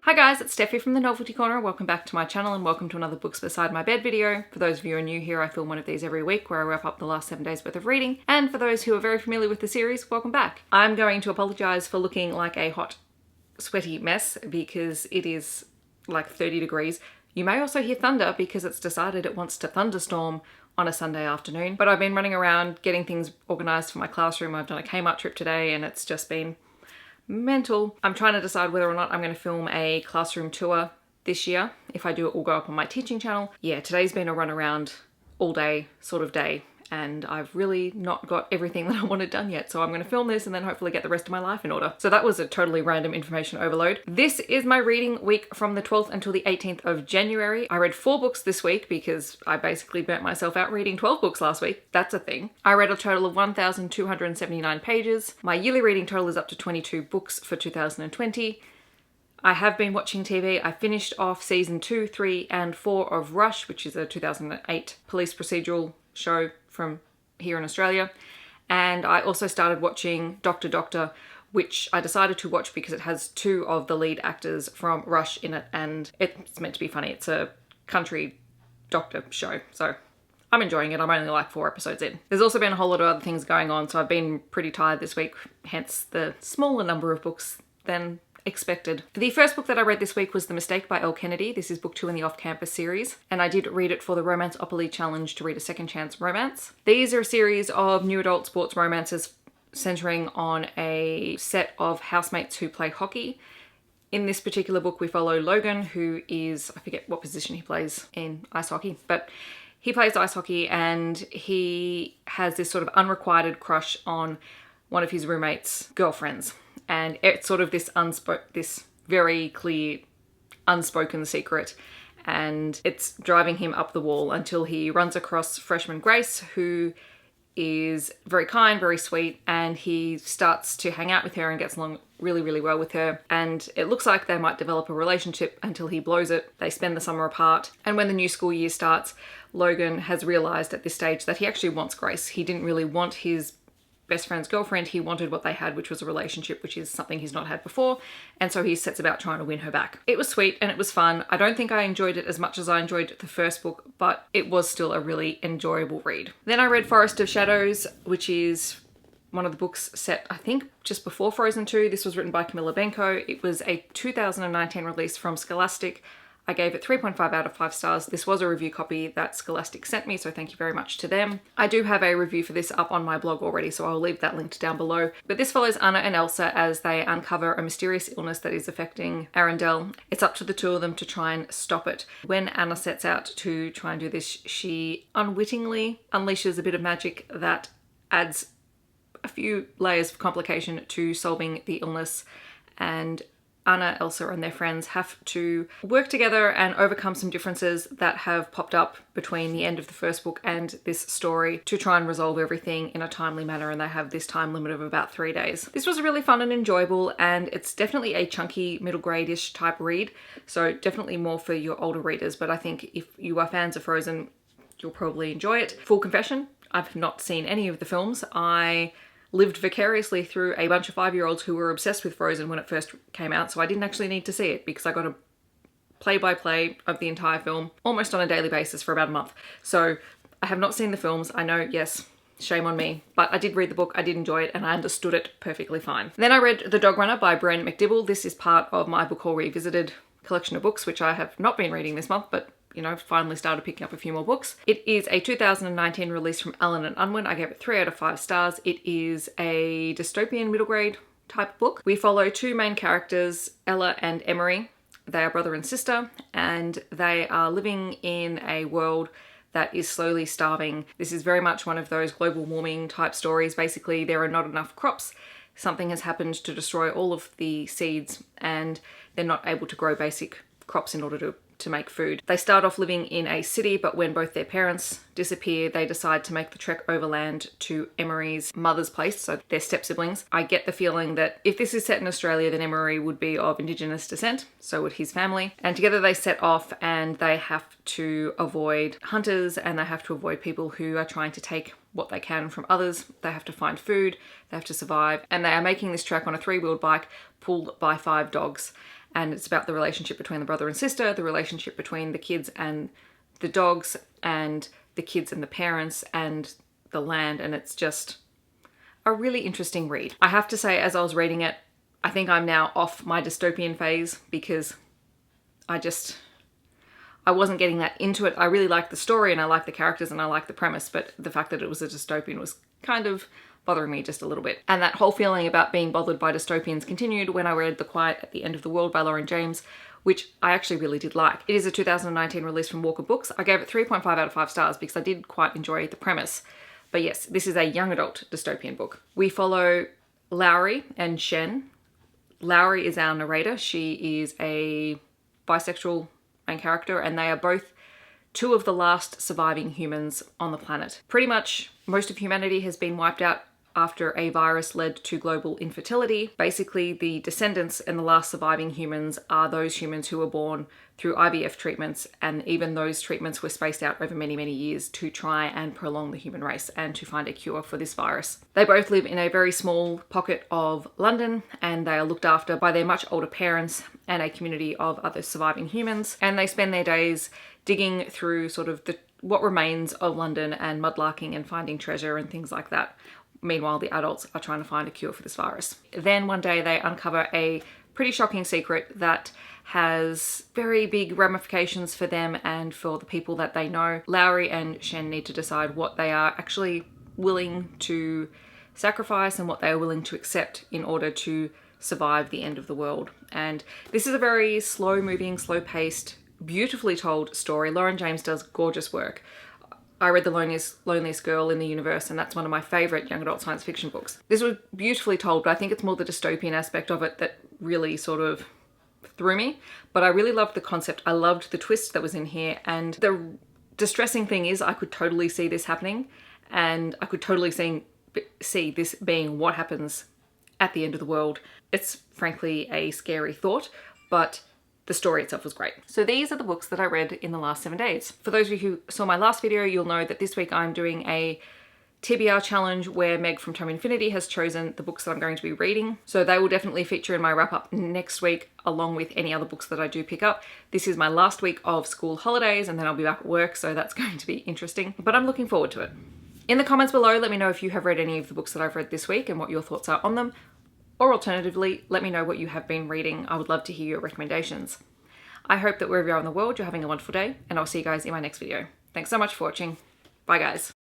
Hi guys, it's Steffi from the Novelty Corner. Welcome back to my channel and welcome to another Books Beside My Bed video. For those of you who are new here, I film one of these every week where I wrap up the last 7 days worth of reading. And for those who are very familiar with the series, welcome back. I'm going to apologise for looking like a hot, sweaty mess because it is like 30 degrees. You may also hear thunder because it's decided it wants to thunderstorm on a Sunday afternoon. But I've been running around getting things organised for my classroom. I've done a Kmart trip today and it's just been mental. I'm trying to decide whether or not I'm going to film a classroom tour this year. If I do, it will go up on my teaching channel. Yeah, today's been a run around all day sort of day and I've really not got everything that I wanted done yet. So I'm going to film this and then hopefully get the rest of my life in order. So that was a totally random information overload. This is my reading week from the 12th until the 18th of January. I read 4 books this week because I basically burnt myself out reading 12 books last week. That's a thing. I read a total of 1,279 pages. My yearly reading total is up to 22 books for 2020. I have been watching TV. I finished off season 2, 3 and 4 of Rush, which is a 2008 police procedural show from here in Australia. And I also started watching Doctor, which I decided to watch because it has 2 of the lead actors from Rush in it and it's meant to be funny. It's a country doctor show, so I'm enjoying it. I'm only like 4 episodes in. There's also been a whole lot of other things going on, so I've been pretty tired this week, hence the smaller number of books than expected. The first book that I read this week was The Mistake by Elle Kennedy. This is book 2 in the Off-Campus series, and I did read it for the Romanceopoly challenge to read a second chance romance. These are a series of new adult sports romances centering on a set of housemates who play hockey. In this particular book, we follow Logan, who is, I forget what position he plays in ice hockey, but he plays ice hockey and he has this sort of unrequited crush on one of his roommate's girlfriends. And it's sort of this very clear, unspoken secret. And it's driving him up the wall until he runs across freshman Grace, who is very kind, very sweet, and he starts to hang out with her and gets along really, really well with her. And it looks like they might develop a relationship until he blows it. They spend the summer apart. And when the new school year starts, Logan has realized at this stage that he actually wants Grace. He didn't really want his best friend's girlfriend. He wanted what they had, which was a relationship, which is something he's not had before. And so he sets about trying to win her back. It was sweet and it was fun. I don't think I enjoyed it as much as I enjoyed the first book, but it was still a really enjoyable read. Then I read Forest of Shadows, which is one of the books set, I think, just before Frozen 2. This was written by Camilla Benko. It was a 2019 release from Scholastic. I gave it 3.5 out of 5 stars. This was a review copy that Scholastic sent me, so thank you very much to them. I do have a review for this up on my blog already, so I'll leave that linked down below. But this follows Anna and Elsa as they uncover a mysterious illness that is affecting Arendelle. It's up to the 2 of them to try and stop it. When Anna sets out to try and do this, she unwittingly unleashes a bit of magic that adds a few layers of complication to solving the illness, and Anna, Elsa and their friends have to work together and overcome some differences that have popped up between the end of the first book and this story to try and resolve everything in a timely manner, and they have this time limit of about 3 days. This was really fun and enjoyable, and it's definitely a chunky middle grade-ish type read, so definitely more for your older readers, but I think if you are fans of Frozen, you'll probably enjoy it. Full confession, I've not seen any of the films. I lived vicariously through a bunch of 5-year-olds who were obsessed with Frozen when it first came out, so I didn't actually need to see it because I got a play-by-play of the entire film almost on a daily basis for about a month. So I have not seen the films. I know, yes, shame on me, but I did read the book, I did enjoy it, and I understood it perfectly fine. Then I read The Dog Runner by Bren McDibble. This is part of my Book Haul Revisited collection of books, which I have not been reading this month, but you know, finally started picking up a few more books. It is a 2019 release from Allen and Unwin. I gave it 3 out of 5 stars. It is a dystopian middle grade type book. We follow 2 main characters, Ella and Emery. They are brother and sister, and they are living in a world that is slowly starving. This is very much one of those global warming type stories. Basically, there are not enough crops. Something has happened to destroy all of the seeds, and they're not able to grow basic crops in order to make food. They start off living in a city, but when both their parents disappear, they decide to make the trek overland to Emery's mother's place, so their step-siblings. I get the feeling that if this is set in Australia, then Emery would be of Indigenous descent, so would his family. And together they set off and they have to avoid hunters and they have to avoid people who are trying to take what they can from others. They have to find food, they have to survive, and they are making this trek on a 3-wheeled bike pulled by 5 dogs. and it's about the relationship between the brother and sister, the relationship between the kids and the dogs, and the kids and the parents, and the land, and it's just a really interesting read. I have to say, as I was reading it, I think I'm now off my dystopian phase because I wasn't getting that into it. I really liked the story and I liked the characters and I liked the premise, but the fact that it was a dystopian was kind of bothering me just a little bit. And that whole feeling about being bothered by dystopians continued when I read The Quiet at the End of the World by Lauren James, which I actually really did like. It is a 2019 release from Walker Books. I gave it 3.5 out of 5 stars because I did quite enjoy the premise. But yes, this is a young adult dystopian book. We follow Lowry and Shen. Lowry is our narrator. She is a bisexual main character, and they are both two of the last surviving humans on the planet. Pretty much most of humanity has been wiped out after a virus led to global infertility. Basically, the descendants and the last surviving humans are those humans who were born through IVF treatments, and even those treatments were spaced out over many, many years to try and prolong the human race and to find a cure for this virus. They both live in a very small pocket of London, and they are looked after by their much older parents and a community of other surviving humans, and they spend their days digging through sort of what remains of London and mudlarking and finding treasure and things like that. Meanwhile, the adults are trying to find a cure for this virus. Then one day they uncover a pretty shocking secret that has very big ramifications for them and for the people that they know. Lowry and Shen need to decide what they are actually willing to sacrifice and what they are willing to accept in order to survive the end of the world. And this is a very slow-moving, slow-paced, beautifully told story. Lauren James does gorgeous work. I read The Loneliest Girl in the Universe, and that's one of my favourite young adult science fiction books. This was beautifully told, but I think it's more the dystopian aspect of it that really sort of threw me. But I really loved the concept. I loved the twist that was in here, and the distressing thing is I could totally see this happening, and I could totally see this being what happens at the end of the world. It's frankly a scary thought, but the story itself was great. So these are the books that I read in the last 7 days. For those of you who saw my last video, you'll know that this week I'm doing a TBR challenge where Meg from Tome Infinity has chosen the books that I'm going to be reading. So they will definitely feature in my wrap up next week, along with any other books that I do pick up. This is my last week of school holidays, and then I'll be back at work, so that's going to be interesting, but I'm looking forward to it. In the comments below, let me know if you have read any of the books that I've read this week and what your thoughts are on them. Or alternatively, let me know what you have been reading. I would love to hear your recommendations. I hope that wherever you are in the world, you're having a wonderful day, and I'll see you guys in my next video. Thanks so much for watching. Bye guys.